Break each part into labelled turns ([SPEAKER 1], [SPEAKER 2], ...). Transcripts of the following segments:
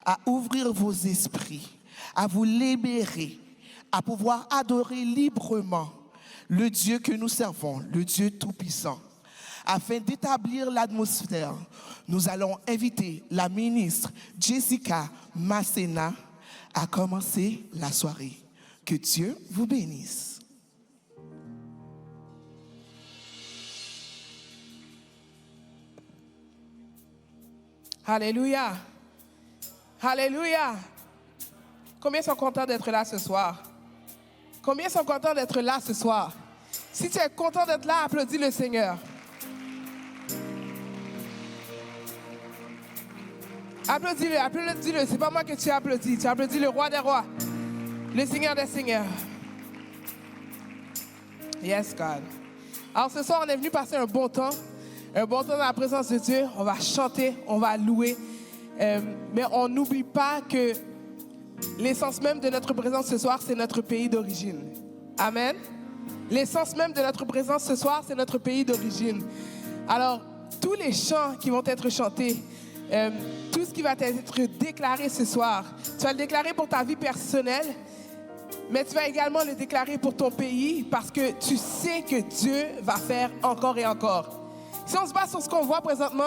[SPEAKER 1] à ouvrir vos esprits, à vous libérer, à pouvoir adorer librement le Dieu que nous servons, le Dieu Tout-Puissant. Afin d'établir l'atmosphère, nous allons inviter la ministre Jessica Massena à commencer la soirée. Que Dieu vous bénisse.
[SPEAKER 2] Alléluia. Alléluia. Combien sont contents d'être là ce soir? Combien sont contents d'être là ce soir? Si tu es content d'être là, applaudis le Seigneur. Applaudis-le, applaudis-le. C'est pas moi que tu applaudis le roi des rois, le Seigneur des seigneurs. Yes, God. Alors ce soir, on est venu passer un bon temps dans la présence de Dieu. On va chanter, on va louer, mais on n'oublie pas que l'essence même de notre présence ce soir, c'est notre pays d'origine. Amen. L'essence même de notre présence ce soir, c'est notre pays d'origine. Alors, tous les chants qui vont être chantés, tout ce qui va être déclaré ce soir, tu vas le déclarer pour ta vie personnelle, mais tu vas également le déclarer pour ton pays parce que tu sais que Dieu va faire encore et encore. Si on se base sur ce qu'on voit présentement,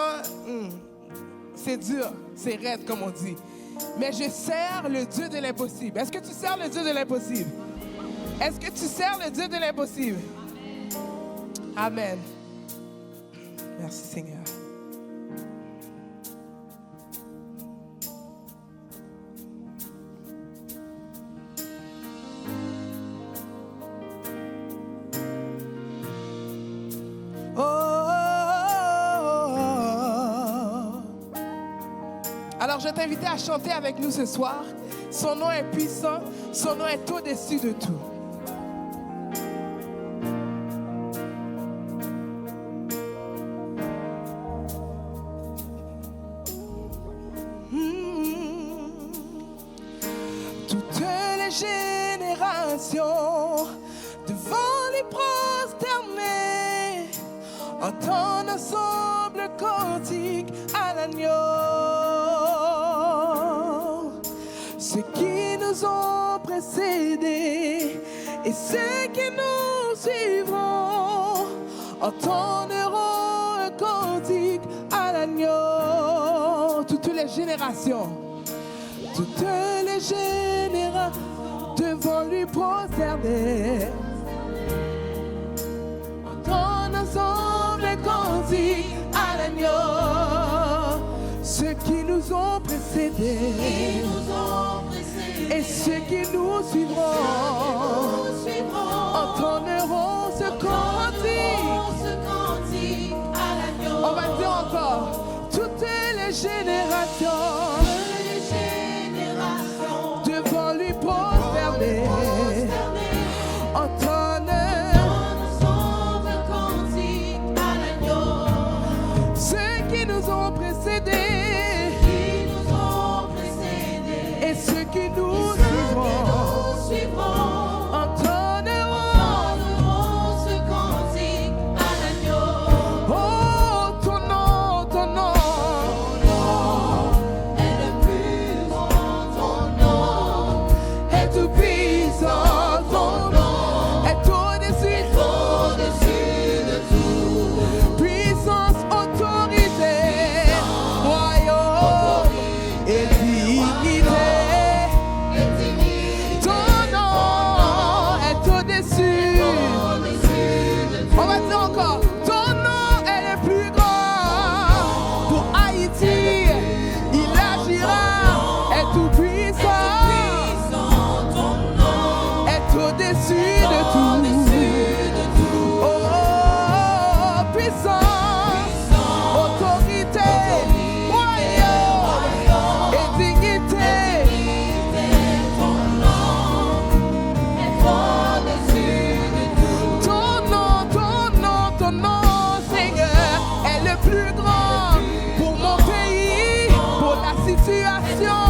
[SPEAKER 2] c'est dur, c'est raide comme on dit. Mais je sers le Dieu de l'impossible. Est-ce que tu sers le Dieu de l'impossible? Est-ce que tu sers le Dieu de l'impossible? Amen. Merci Seigneur. Alors je t'invite à chanter avec nous ce soir. Son nom est puissant, son nom est au-dessus de tout. Toutes les générations devant les prosternés entendent ensemble cantique à l'agneau. Ceux qui nous ont précédés et ceux qui nous suivront entendront un cantique à l'agneau. Toutes les générations devant lui prosterner entendent ensemble un cantique à l'agneau. Ceux qui nous ont précédés et ceux qui nous suivront entendront ce cantique à l'agneau. On va dire encore, toutes les générations devant lui prosterner entendent ensemble un cantique à l'agneau. Ceux qui nous ont précédés et ceux qui nous suivront entendront ce cantique à l'agneau. Oh, ton nom est le plus grand, ton nom est tout puissant, ton nom est au-dessus de tout. Puissance, autorité, royaume et dignité. On va dire encore, ton nom est le plus grand. Pour Haïti, il agira, est tout puissant. Ton nom est au-dessus de tout. Oh, puissance, autorité, royaume et dignité. Ton nom est au-dessus de tout. Ton nom, Seigneur, est le plus grand pour mon pays, pour la situation.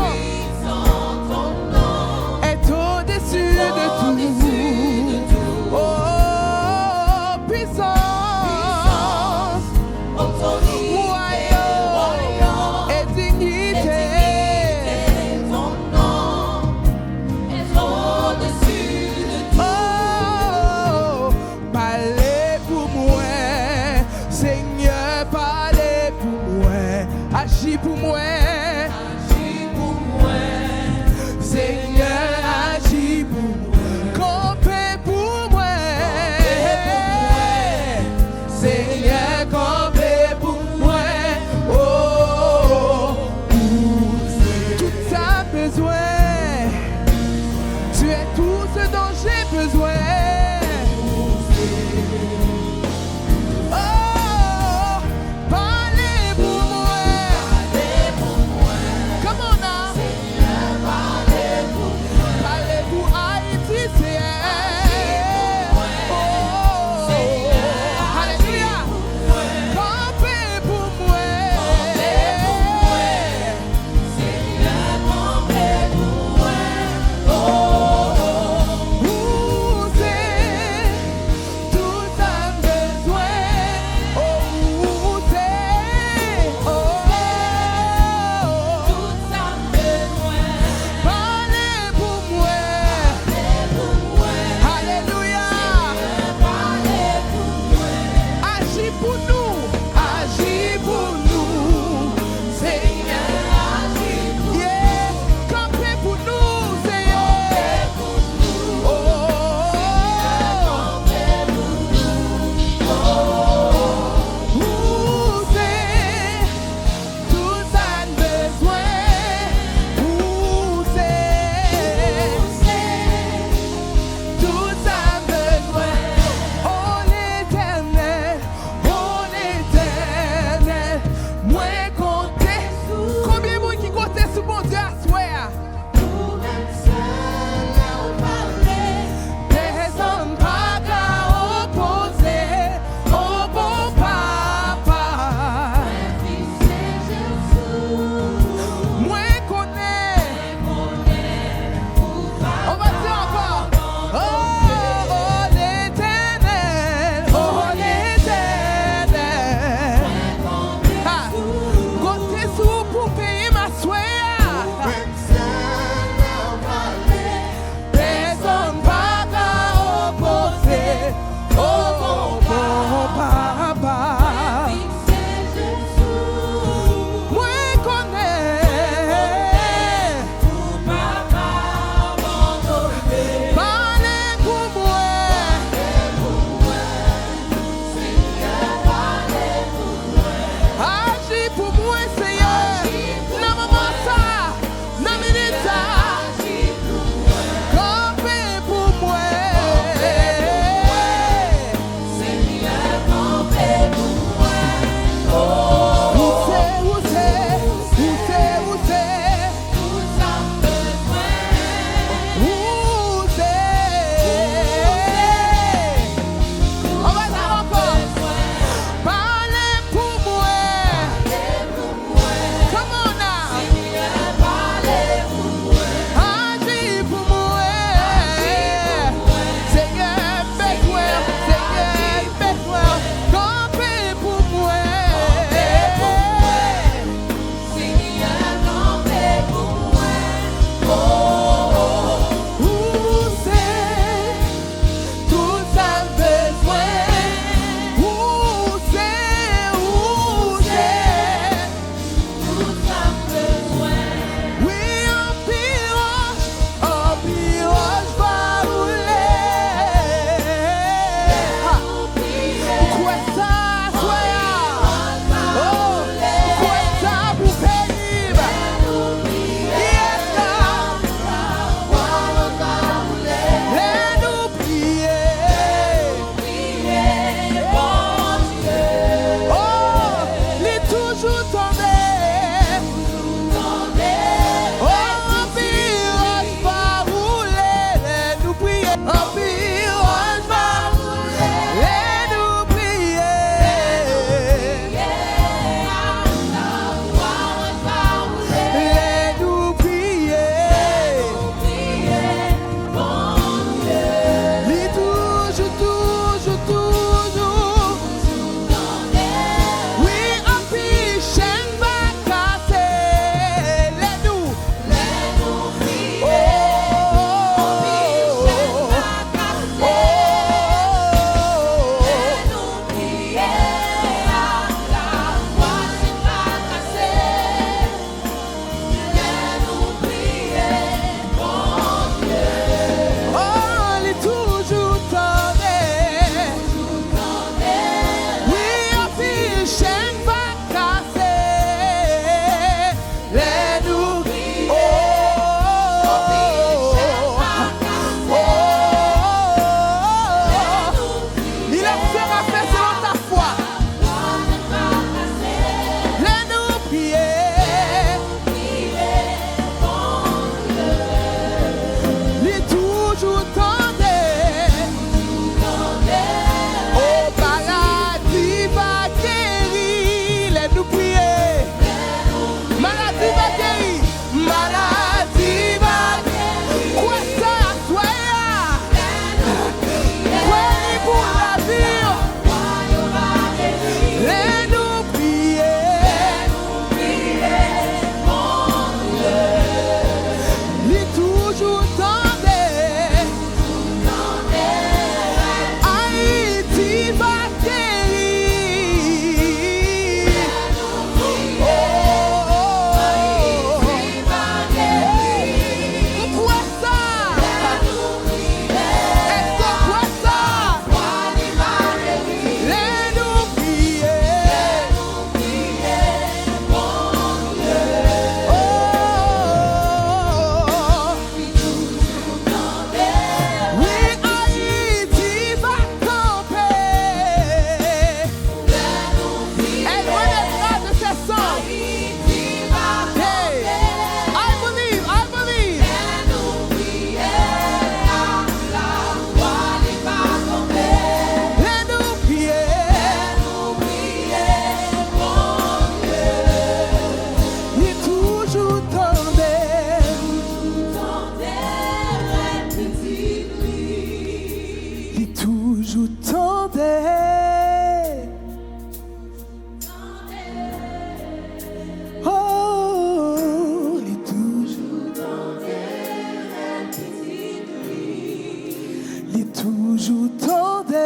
[SPEAKER 2] toujours tendais.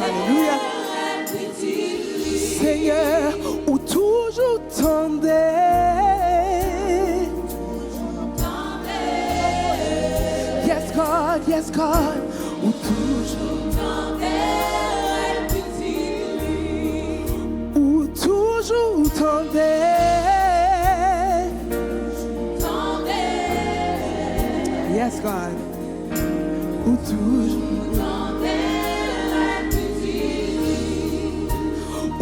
[SPEAKER 2] Alléluia. Seigneur, ou toujours tendais. Yes, God, yes, God. Ou toujours tendais. Yes, God. Ou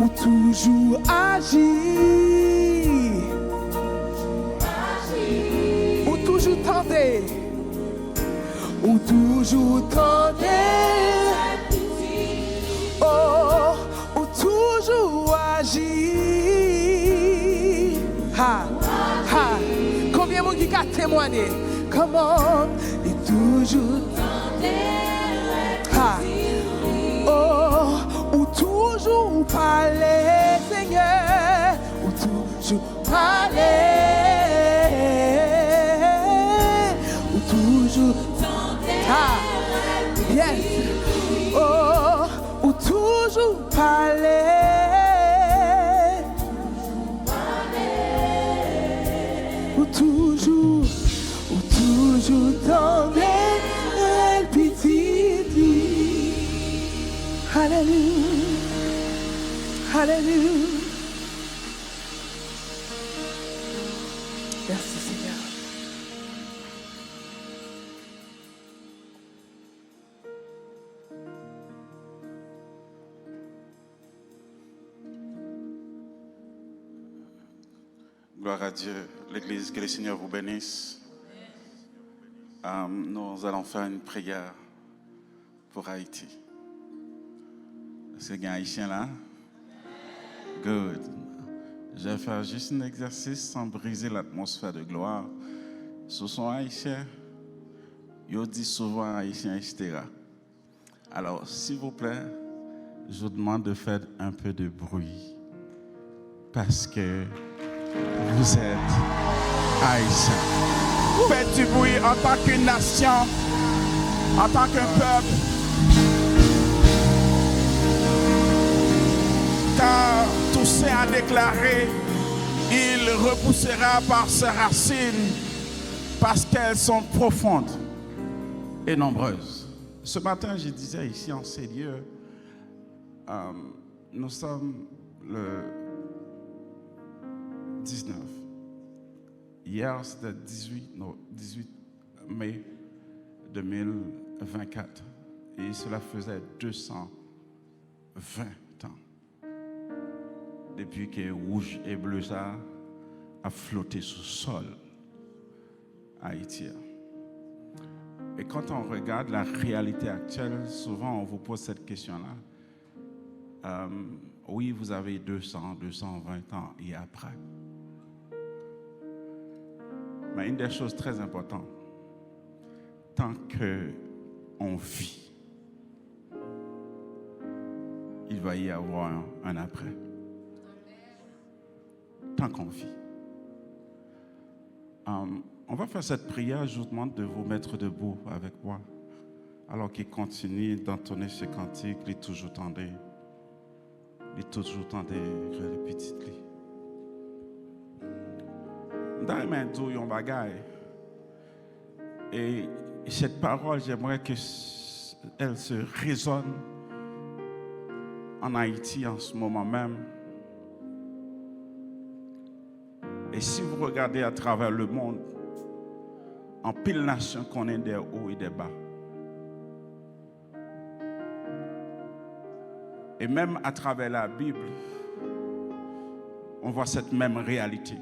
[SPEAKER 2] toujours agir. Ou toujours tendais. Ou toujours tendais. Oh, ou toujours agir. Ha, ha. Combien de monde qui a témoigné? Comment? Et toujours. Ha. Oh, ou toujours parler, Seigneur. Ou toujours parler. Ou toujours. Ha. Yes. Oh, ou toujours parler. Ou toujours tendais, petite. Alléluia, alléluia. Merci Seigneur.
[SPEAKER 3] Gloire à Dieu, l'Église, que le Seigneur vous bénisse. Nous allons faire une prière pour Haïti. Est-ce qu'il y a un Haïtien là? Good. Je vais faire juste un exercice sans briser l'atmosphère de gloire. Ce sont Haïtiens. Ils disent souvent Haïtien, etc. Alors, s'il vous plaît, je vous demande de faire un peu de bruit. Parce que vous êtes Haïtiens. Faites du bruit en tant qu'une nation, en tant qu'un peuple. Car Toussaint a déclaré, il repoussera par ses racines parce qu'elles sont profondes et nombreuses. Ce matin, je disais ici en ces lieux, nous sommes le 19. Hier, c'était 18 mai 2024. Et cela faisait 220 ans. Depuis que Rouge et Bleu a flotté sous le sol haïtien. Et quand on regarde la réalité actuelle, souvent on vous pose cette question-là. Oui, vous avez 200, 220 ans et après. Mais une des choses très importantes, tant qu'on vit, il va y avoir un après. Tant qu'on vit. On va faire cette prière, je vous demande de vous mettre debout avec moi. Alors qu'il continue d'entonner ce cantique, il est toujours tendé. Il est toujours tendé, les petites clés. Et cette parole, j'aimerais qu'elle se résonne en Haïti en ce moment même. Et si vous regardez à travers le monde, en pile nation qu'on est des hauts et des bas. Et même à travers la Bible, on voit cette même réalité.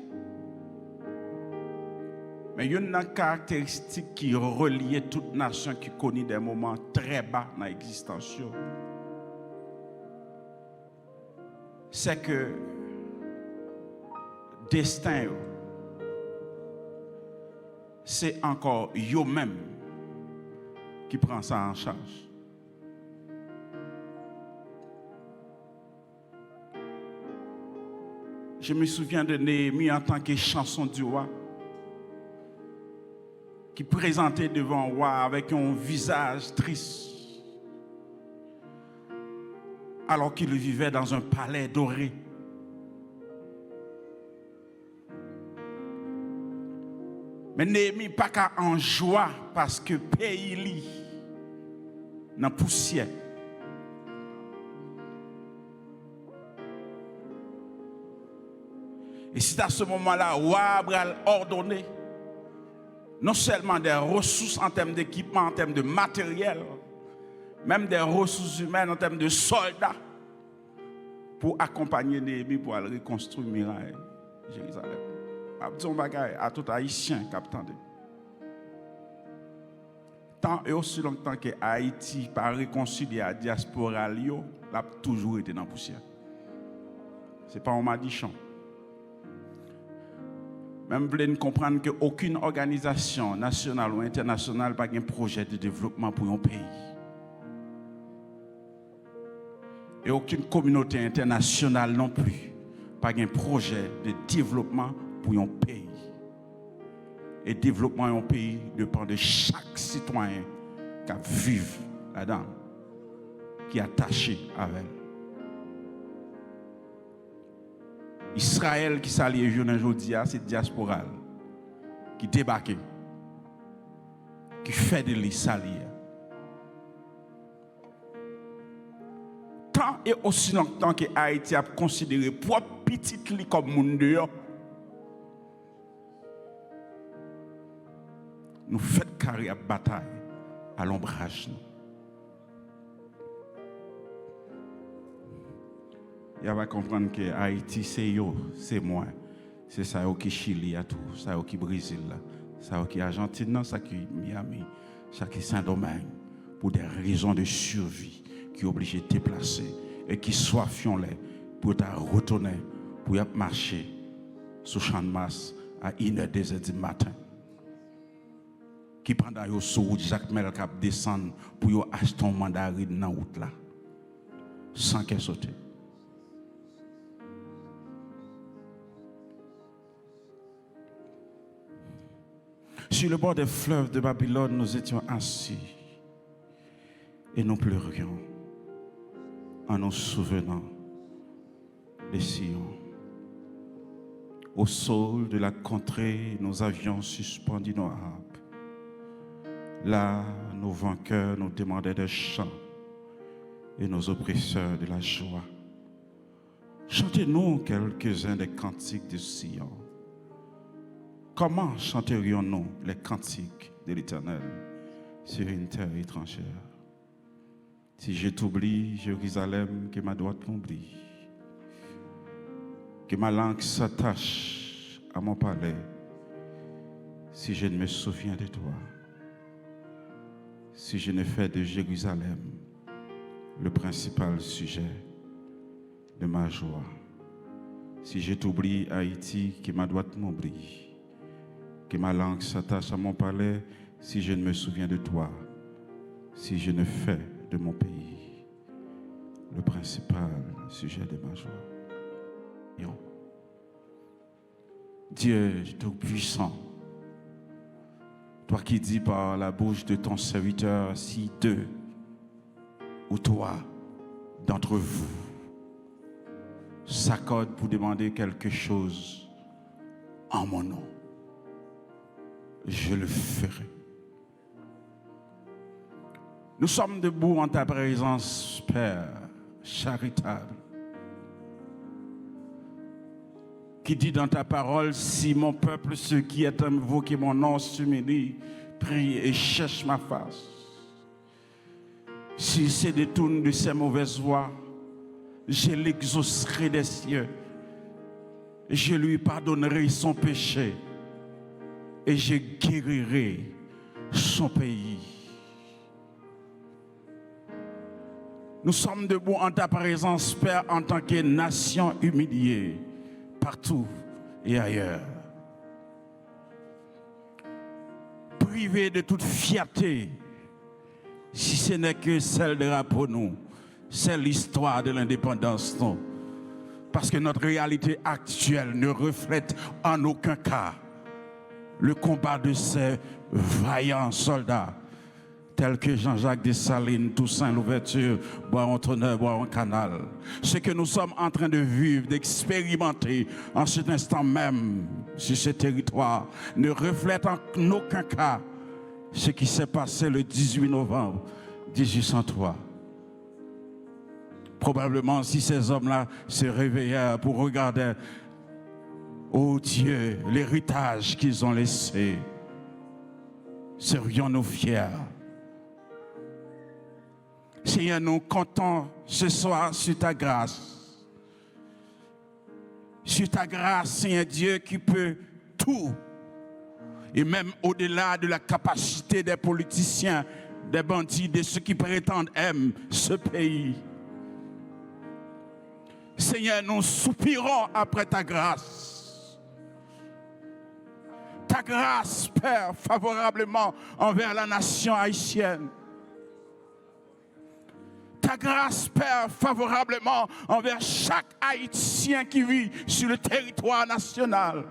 [SPEAKER 3] Mais il y a une caractéristique qui relie toute nation qui connaît des moments très bas dans l'existence. C'est que destin, c'est encore eux-mêmes qui prend ça en charge. Je me souviens de Néhémie en tant que chanson du roi, qui présentait devant le roi avec un visage triste, alors qu'il vivait dans un palais doré. Mais Néhémie pas qu'à en joie parce que pays li dans poussière. Et c'est à ce moment-là, roi a ordonné non seulement des ressources en termes d'équipement, en termes de matériel, même des ressources humaines en termes de soldats, pour accompagner Néhémie pour aller reconstruire la muraille de Jérusalem. Abdon bagay à tout haïtien qui attendait. Tant et aussi longtemps que Haïti pas réconcilié à la diaspora, l'a toujours été dans la poussière. Ce n'est pas un madichon. Même vous voulez comprendre qu'aucune organisation nationale ou internationale n'a pas un projet de développement pour un pays. Et aucune communauté internationale non plus pas un projet de développement pour un pays. Et développement d'un pays dépend de chaque citoyen qui vit là-dedans, qui est attaché avec elle. Israël qui s'allie aujourd'hui, c'est diaspora qui débarque, qui fait de l'Israël. Tant et aussi longtemps que Haïti a considéré propre petite li comme monde dehors, nous faisons carré à bataille à l'ombrage. Il va comprendre que Haïti, c'est yo, c'est moi. C'est ça qui Chili à tout, ça qui Brésil, ça qui Argentine, ça qui Miami, ça qui Saint-Domingue, pour des raisons de survie, qui est obligé de déplacer et qui soif pour te retourner, pour marcher sous champ de masse à 1h du matin. Qui pendant yo sous Jacques Mel cap descendre pour yo acheter un mandarine dans route là sans qu'elle saute. Sur le bord des fleuves de Babylone, nous étions assis et nous pleurions en nous souvenant des Sion. Au sol de la contrée, nous avions suspendu nos harpes. Là, nos vainqueurs nous demandaient des chants et nos oppresseurs de la joie. Chantez-nous quelques-uns des cantiques de Sion. Comment chanterions-nous les cantiques de l'Éternel sur une terre étrangère? Si je t'oublie, Jérusalem, que ma droite m'oublie, que ma langue s'attache à mon palais, si je ne me souviens de toi, si je ne fais de Jérusalem le principal sujet de ma joie, si je t'oublie, Haïti, que ma droite m'oublie, que ma langue s'attache à mon palais, si je ne me souviens de toi, si je ne fais de mon pays le principal sujet de ma joie. Dieu Tout-Puissant, toi qui dis par la bouche de ton serviteur, si deux ou trois d'entre vous s'accordent pour demander quelque chose en mon nom, je le ferai. Nous sommes debout en ta présence, Père charitable, qui dit dans ta parole, si mon peuple, ceux qui est invoqué mon nom, s'humilie, prie et cherche ma face. S'il se détourne de ses mauvaises voies, je l'exaucerai des cieux. Je lui pardonnerai son péché et je guérirai son pays. Nous sommes debout en ta présence, Père, en tant que nation humiliée, partout et ailleurs. Privée de toute fierté, si ce n'est que celle de pour nous, c'est l'histoire de l'indépendance. Parce que notre réalité actuelle ne reflète en aucun cas le combat de ces vaillants soldats, tels que Jean-Jacques Dessalines, Toussaint Louverture, Bois-Entrepreneur, Bois-en-Canal. Ce que nous sommes en train de vivre, d'expérimenter en cet instant même sur ce territoire, ne reflète en aucun cas ce qui s'est passé le 18 novembre 1803. Probablement, si ces hommes-là se réveillèrent pour regarder, oh Dieu, l'héritage qu'ils ont laissé, serions-nous fiers? Seigneur, nous comptons ce soir sur ta grâce. Sur ta grâce, Seigneur Dieu, qui peut tout. Et même au-delà de la capacité des politiciens, des bandits, de ceux qui prétendent aimer ce pays. Seigneur, nous soupirons après ta grâce. Ta grâce, Père, favorablement envers la nation haïtienne. Ta grâce, Père, favorablement envers chaque Haïtien qui vit sur le territoire national.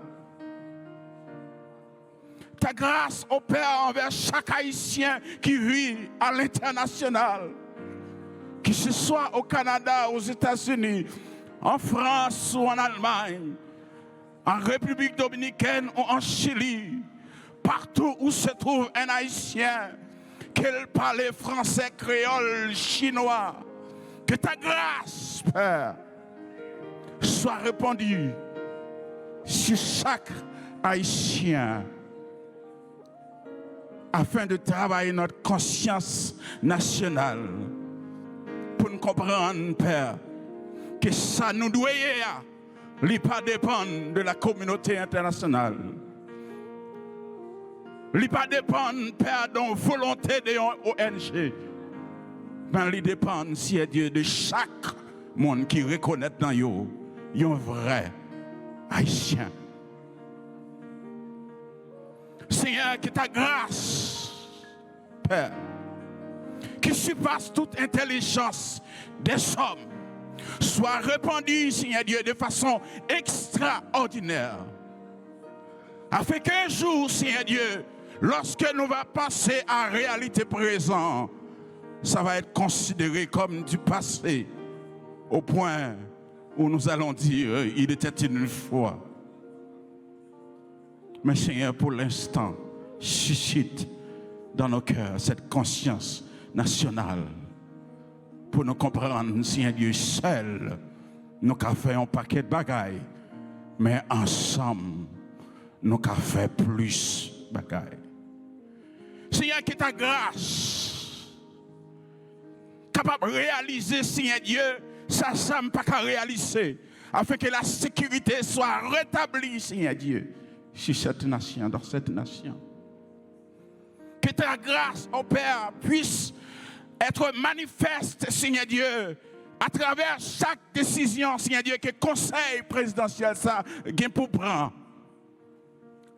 [SPEAKER 3] Ta grâce, ô Père, envers chaque Haïtien qui vit à l'international. Que ce soit au Canada, aux États-Unis, en France ou en Allemagne, en République dominicaine ou en Chili, partout où se trouve un Haïtien, qu'il parle français, créole, chinois, que ta grâce, Père, soit répandue sur chaque Haïtien, afin de travailler notre conscience nationale, pour nous comprendre, Père, que ça nous doit ne pas dépendre de la communauté internationale. Il ne pas dépendre, Père, de la volonté de l'ONG. Mais il dépend, si Dieu, de chaque monde qui reconnaît dans eux un vrai Haïtien. Seigneur, que ta grâce, Père, qui surpasse toute intelligence des hommes, soit répandue, Seigneur Dieu, de façon extraordinaire. Afin qu'un jour, Seigneur Dieu, lorsque nous allons passer à la réalité présente, ça va être considéré comme du passé, au point où nous allons dire, il était une fois. Mais Seigneur, pour l'instant, suscite dans nos cœurs cette conscience nationale pour nous comprendre, Seigneur Dieu, seul, nous avons fait un paquet de bagailles, mais ensemble, nous avons fait plus de bagailles. Seigneur, que ta grâce capable de réaliser, Seigneur Dieu, ça ne semble pas qu'à réaliser, afin que la sécurité soit rétablie, Seigneur Dieu, sur cette nation, dans cette nation. Que ta grâce, ô Père, puisse être manifeste, Seigneur Dieu, à travers chaque décision, Seigneur Dieu, que le conseil présidentiel ça gagne pour prendre,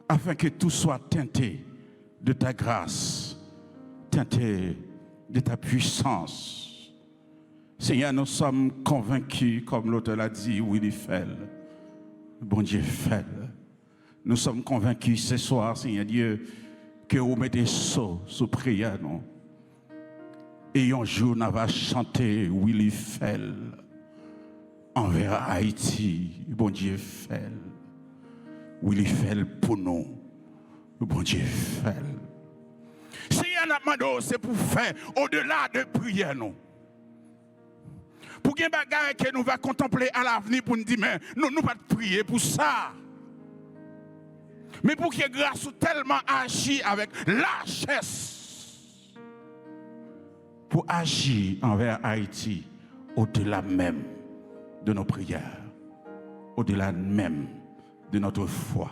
[SPEAKER 3] afin que tout soit teinté de ta grâce, teinté de ta puissance. Seigneur, nous sommes convaincus, comme l'auteur l'a dit, Willy Fell, bon Dieu Fell. Nous sommes convaincus ce soir, Seigneur Dieu, que vous mettez sous prière, non? Et un jour, nous allons chanter Willy Fell envers Haïti, bon Dieu Fell. Willy Fell pour nous, bon Dieu Fell. Seigneur, c'est pour faire au-delà de prière, non? Pour qu'il y ait des bagages que nous allons contempler à l'avenir pour nous dire, mais nous ne pas prier pour ça. Mais pour que grâce tellement agit avec largesse pour agir envers Haïti au-delà même de nos prières, au-delà même de notre foi,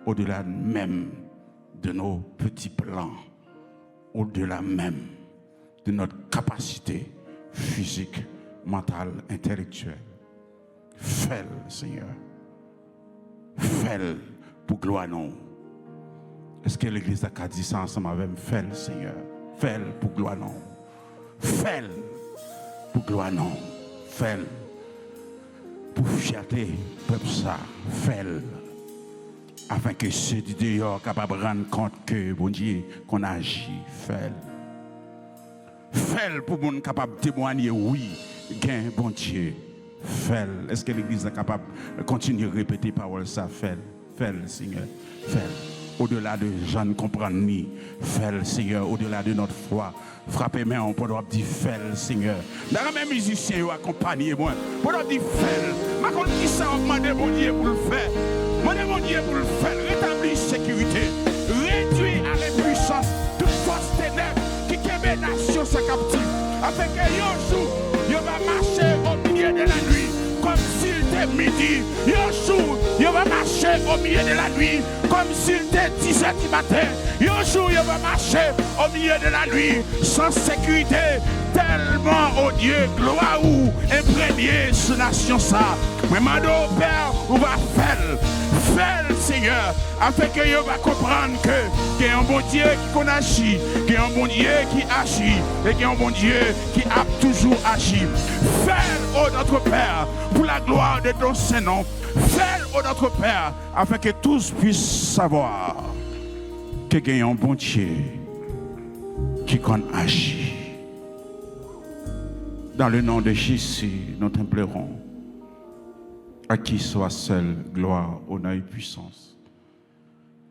[SPEAKER 3] au-delà même de nos petits plans, au-delà même de notre capacité physique, mentale, intellectuelle. Fais-le, Seigneur. Fais-le pour gloire non. Est-ce que l'Église a dit ça ensemble avec fais-le, Seigneur? Fais-le pour gloire non. Fais-le pour gloire non. Fais-le
[SPEAKER 4] pour fierté, peuple ça, fais-le. Afin que ceux du dehors capables de rendre compte que, bon Dieu, qu'on agit, fais-le. Fais-le pour qu'on capable de témoigner, oui, gain, bon Dieu, fais-le. Est-ce que l'Église est capable de continuer à répéter parole ça, fais-le, fais-le, Seigneur, fais-le. Au-delà de gens ne comprendre ni, fais-le, Seigneur, au-delà de notre foi. Frappez main, on peut dire fais-le, Seigneur. Dans les mêmes musiciens, vous accompagnez moi. Pour dire fais-le. Ma contre qui ça, on demande mon Dieu pour le faire. Mon Dieu pour le faire. Rétablir sécurité. Réduire à l'impuissance toute force ténèbres qui kembe la nation sa captive. Afin que un jour, il va marcher au milieu de la nuit. Comme s'il était midi. Un jour, il va marcher au milieu de la nuit. Comme s'il était 10h du matin. Un jour, il va marcher au milieu de la nuit. Sans sécurité. Tellement, oh Dieu, gloire ou imprégné ce nation ça. Mais maintenant, Père, on va faire le Seigneur, afin que vous va comprendre que y a un bon Dieu qui agit, qu'il y a un bon Dieu qui agit, et qu'il y a un bon Dieu qui a toujours agi. Fais, oh notre Père, pour la gloire de ton Saint-Nom. Fais, oh notre Père, afin que tous puissent savoir qu'il y a un bon Dieu qui agit. Dans le nom de Jésus, nous t'implorons. À qui soit seule gloire, honneur et puissance,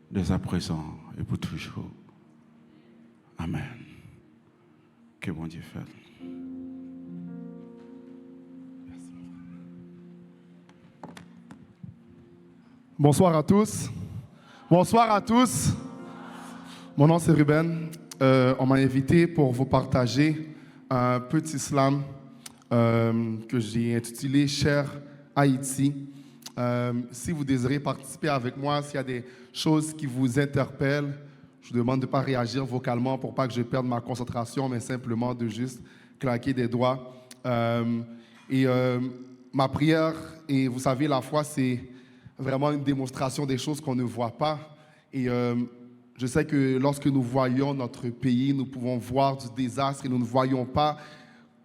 [SPEAKER 4] dès à présent et pour toujours. Amen. Que bon Dieu fasse.
[SPEAKER 5] Bonsoir à tous. Bonsoir à tous. Mon nom c'est Ruben. On m'a invité pour vous partager un petit slam que j'ai intitulé « Cher Haïti ». Si vous désirez participer avec moi, s'il y a des choses qui vous interpellent, je vous demande de ne pas réagir vocalement pour pas que je perde ma concentration, mais simplement de juste claquer des doigts. Ma prière, et vous savez, la foi, c'est vraiment une démonstration des choses qu'on ne voit pas. Et je sais que lorsque nous voyons notre pays, nous pouvons voir du désastre et nous ne voyons pas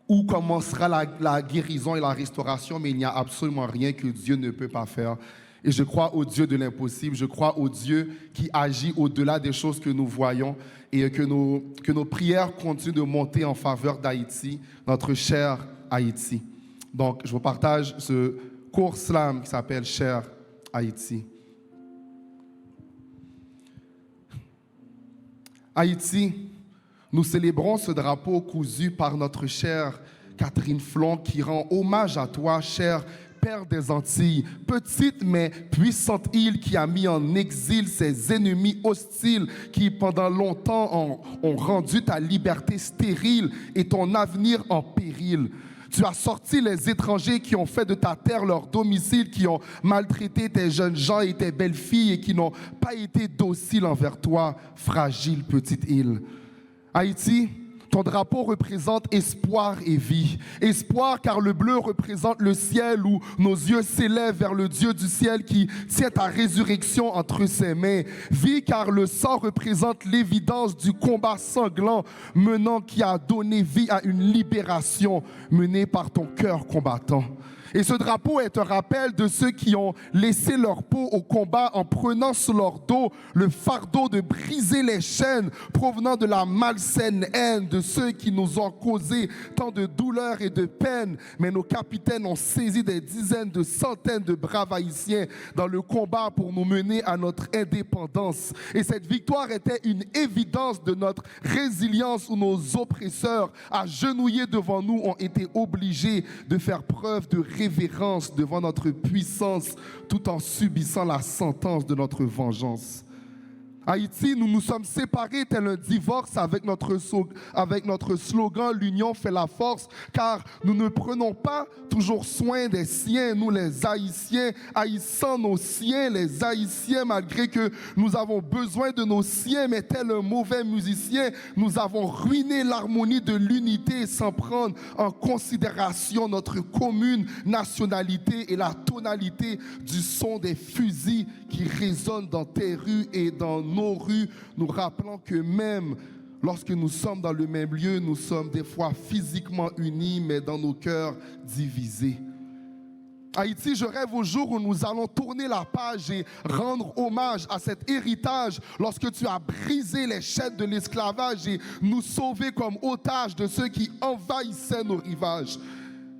[SPEAKER 5] où commencera la guérison et la restauration, mais il n'y a absolument rien que Dieu ne peut pas faire. Et je crois au Dieu de l'impossible, je crois au Dieu qui agit au-delà des choses que nous voyons et que nos prières continuent de monter en faveur d'Haïti, notre cher Haïti. Donc, je vous partage ce court slam qui s'appelle « Cher Haïti ». Haïti, nous célébrons ce drapeau cousu par notre chère Catherine Flon qui rend hommage à toi, cher Père des Antilles, petite mais puissante île qui a mis en exil ses ennemis hostiles qui pendant longtemps ont rendu ta liberté stérile et ton avenir en péril. Tu as sorti les étrangers qui ont fait de ta terre leur domicile, qui ont maltraité tes jeunes gens et tes belles filles et qui n'ont pas été dociles envers toi, fragile petite île. Haïti, ton drapeau représente espoir et vie. Espoir car le bleu représente le ciel où nos yeux s'élèvent vers le Dieu du ciel qui tient ta résurrection entre ses mains. Vie car le sang représente l'évidence du combat sanglant menant qui a donné vie à une libération menée par ton cœur combattant. Et ce drapeau est un rappel de ceux qui ont laissé leur peau au combat en prenant sur leur dos le fardeau de briser les chaînes provenant de la malsaine haine de ceux qui nous ont causé tant de douleurs et de peines. Mais nos capitaines ont saisi des dizaines de centaines de braves Haïtiens dans le combat pour nous mener à notre indépendance. Et cette victoire était une évidence de notre résilience où nos oppresseurs, agenouillés devant nous, ont été obligés de faire preuve de révérence devant notre puissance tout en subissant la sentence de notre vengeance. Haïti, nous nous sommes séparés tel un divorce avec notre slogan « L'union fait la force » car nous ne prenons pas toujours soin des siens, nous les Haïtiens, haïssant nos siens, les Haïtiens malgré que nous avons besoin de nos siens, mais tel un mauvais musicien, nous avons ruiné l'harmonie de l'unité sans prendre en considération notre commune nationalité et la tonalité du son des fusils qui résonnent dans tes rues et dans nos rues, nous rappelant que même lorsque nous sommes dans le même lieu, nous sommes des fois physiquement unis, mais dans nos cœurs divisés. Haïti, je rêve au jour où nous allons tourner la page et rendre hommage à cet héritage lorsque tu as brisé les chaînes de l'esclavage et nous sauver comme otages de ceux qui envahissaient nos rivages.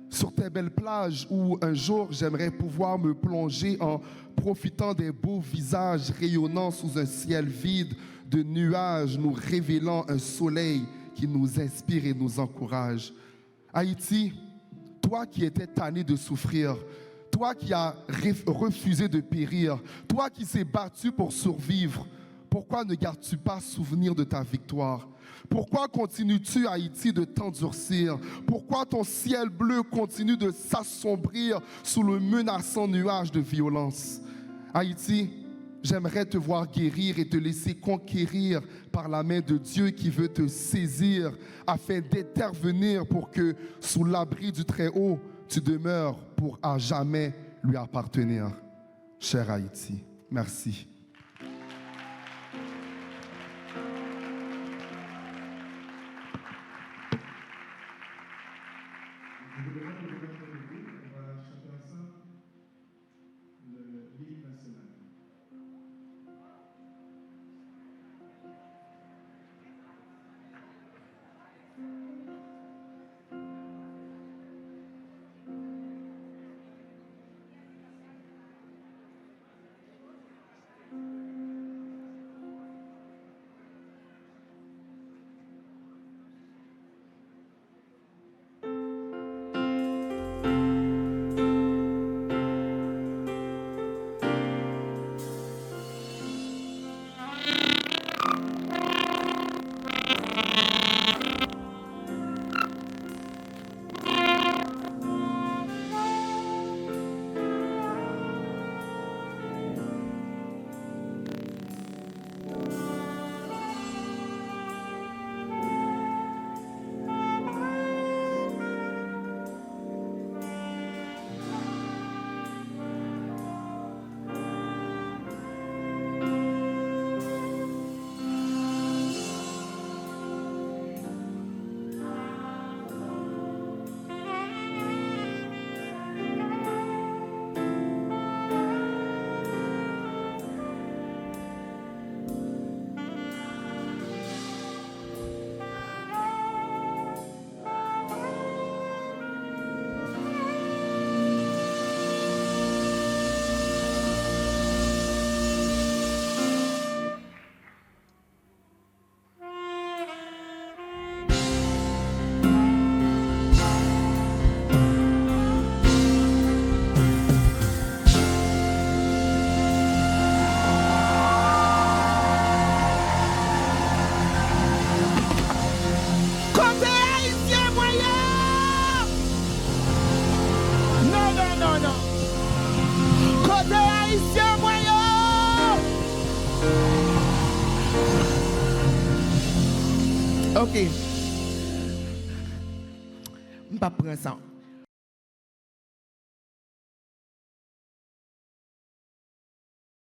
[SPEAKER 5] Sur tes belles plages où un jour j'aimerais pouvoir me plonger en profitant des beaux visages rayonnant sous un ciel vide de nuages nous révélant un soleil qui nous inspire et nous encourage. Haïti, toi qui étais tanné de souffrir, toi qui as refusé de périr, toi qui s'est battu pour survivre, pourquoi ne gardes-tu pas souvenir de ta victoire? Pourquoi continues-tu, Haïti, de t'endurcir? Pourquoi ton ciel bleu continue de s'assombrir sous le menaçant nuage de violence? Haïti, j'aimerais te voir guérir et te laisser conquérir par la main de Dieu qui veut te saisir afin d'intervenir pour que, sous l'abri du Très-Haut, tu demeures pour à jamais lui appartenir. Cher Haïti, merci.
[SPEAKER 1] Ok. Je ne vais pas prendre ça.